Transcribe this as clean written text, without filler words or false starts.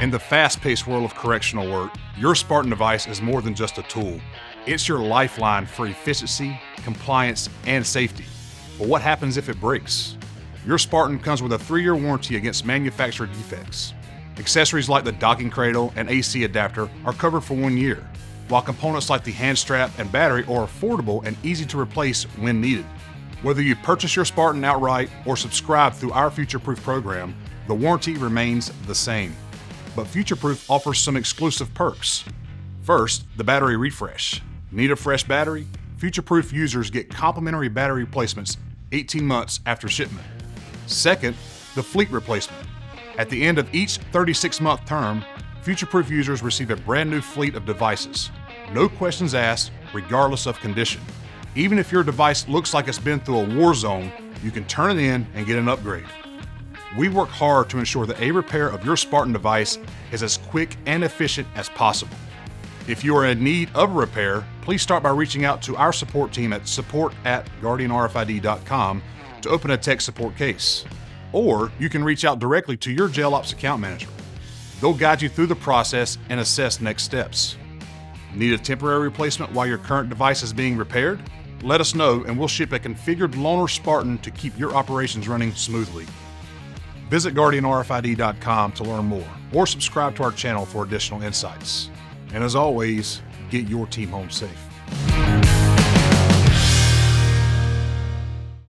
In the fast-paced world of correctional work, your Spartan device is more than just a tool. It's your lifeline for efficiency, compliance, and safety. But what happens if it breaks? Your Spartan comes with a 3-year warranty against manufacturer defects. Accessories like the docking cradle and AC adapter are covered for 1 year, while components like the hand strap and battery are affordable and easy to replace when needed. Whether you purchase your Spartan outright or subscribe through our Future Proof program, the warranty remains the same. But Future Proof offers some exclusive perks. First, the battery refresh. Need a fresh battery? Future Proof users get complimentary battery replacements 18 months after shipment. Second, the fleet replacement. At the end of each 36-month term, Future Proof users receive a brand new fleet of devices. No questions asked, regardless of condition. Even if your device looks like it's been through a war zone, you can turn it in and get an upgrade. We work hard to ensure that a repair of your Spartan device is as quick and efficient as possible. If you are in need of a repair, please start by reaching out to our support team at support@guardianrfid.com to open a tech support case. Or you can reach out directly to your jail ops account manager. They'll guide you through the process and assess next steps. Need a temporary replacement while your current device is being repaired? Let us know and we'll ship a configured loaner Spartan to keep your operations running smoothly. Visit GuardianRFID.com to learn more, or subscribe to our channel for additional insights. And as always, get your team home safe.